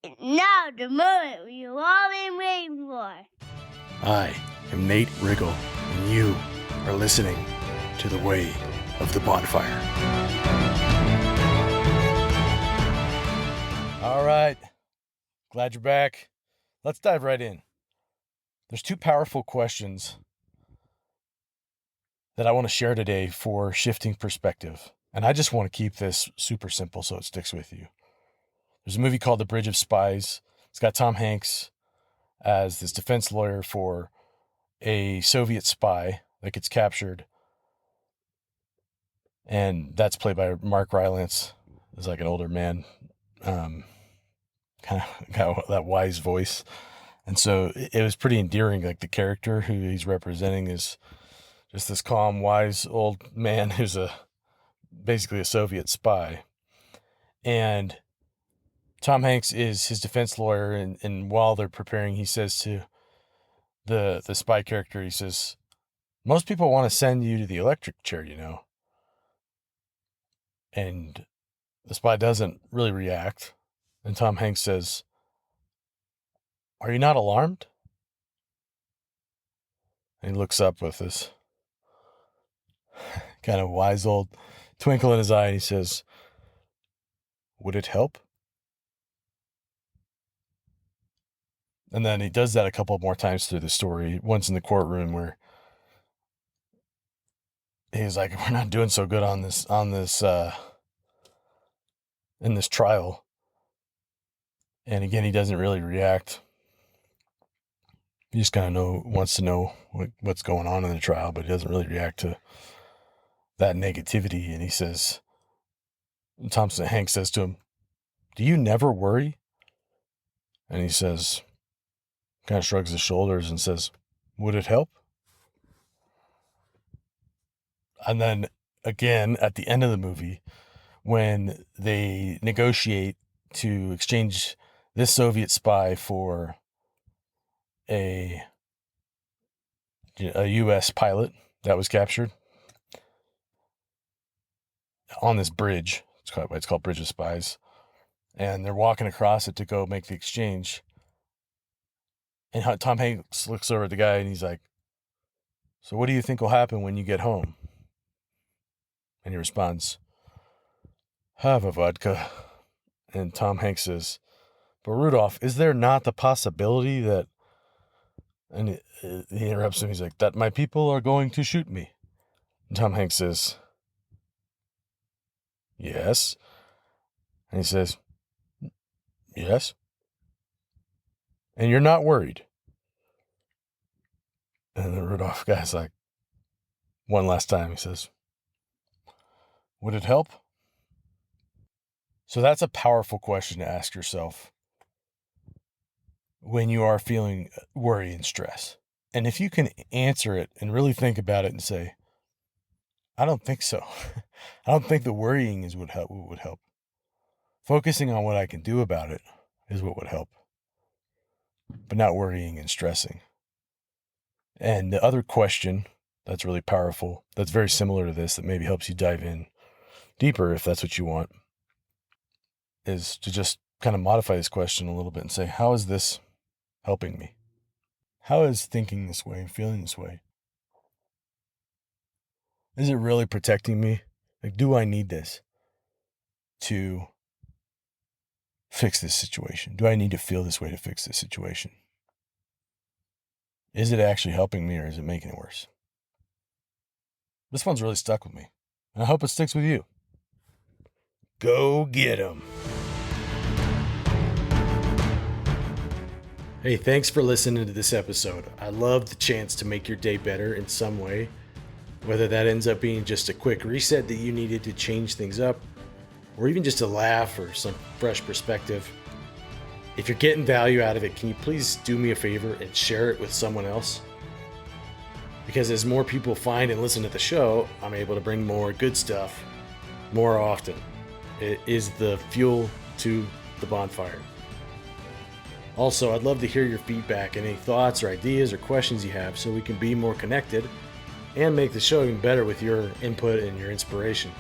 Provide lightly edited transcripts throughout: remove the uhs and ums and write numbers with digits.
Now the moment we've all been waiting for. I am Nate Riggle, and you are listening to The Way of the Bonfire. All right, glad you're back. Let's dive right in. There's two powerful questions that I want to share today for shifting perspective. And I just want to keep this super simple so it sticks with you. There's a movie called The Bridge of Spies. It's got Tom Hanks as this defense lawyer for a Soviet spy that gets captured. And that's played by Mark Rylance. He's like an older man, kind of got that wise voice. And so it was pretty endearing. Like the character who he's representing is just this calm, wise old man who's basically a Soviet spy. And Tom Hanks is his defense lawyer. And while they're preparing, he says to the spy character, he says, most people want to send you to the electric chair, you know. And the spy doesn't really react. And Tom Hanks says, are you not alarmed? And he looks up with this kind of wise old twinkle in his eye, and he says, would it help? And then he does that a couple more times through the story. Once in the courtroom where he's like, we're not doing so good in this trial. And again, he doesn't really react. He just kind of wants to know what's going on in the trial, but he doesn't really react to that negativity. And he says, Hanks says to him, do you never worry? And he says, kind of shrugs his shoulders and says, would it help? And then again, at the end of the movie, when they negotiate to exchange this Soviet spy for a U.S. pilot that was captured on this bridge, it's called Bridge of Spies, and they're walking across it to go make the exchange. And Tom Hanks looks over at the guy and he's like, so what do you think will happen when you get home? And he responds, have a vodka. And Tom Hanks says, but Rudolph, is there not the possibility that... And he interrupts him. He's like, that my people are going to shoot me. And Tom Hanks says, yes. And he says, yes. And you're not worried. And the Rudolph guy's like, one last time, he says, would it help? So that's a powerful question to ask yourself when you are feeling worry and stress. And if you can answer it and really think about it and say, I don't think so. I don't think the worrying is what would help. Focusing on what I can do about it is what would help. But not worrying and stressing. And the other question that's really powerful, that's very similar to this, that maybe helps you dive in deeper if that's what you want, is to just kind of modify this question a little bit and say, how is this helping me? How is thinking this way and feeling this way? Is it really protecting me? Like, do I need this to fix this situation? Do I need to feel this way to fix this situation? Is it actually helping me or is it making it worse? This one's really stuck with me, and I hope it sticks with you. Go get 'em. Hey, thanks for listening to this episode. I love the chance to make your day better in some way, whether that ends up being just a quick reset that you needed to change things up, or even just a laugh or some fresh perspective. If you're getting value out of it, can you please do me a favor and share it with someone else? Because as more people find and listen to the show, I'm able to bring more good stuff more often. It is the fuel to the bonfire. Also, I'd love to hear your feedback and any thoughts or ideas or questions you have so we can be more connected and make the show even better with your input and your inspiration.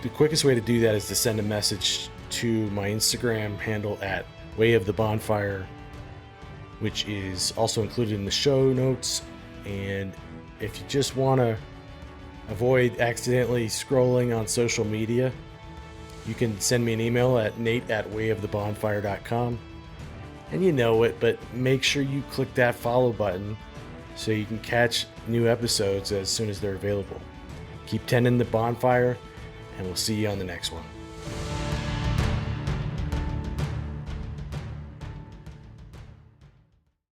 The quickest way to do that is to send a message to my Instagram handle at Way of the Bonfire, which is also included in the show notes. And if you just want to avoid accidentally scrolling on social media, you can send me an email at nate@wayofthebonfire.com. And you know it, but make sure you click that follow button so you can catch new episodes as soon as they're available. Keep tending the bonfire, and we'll see you on the next one.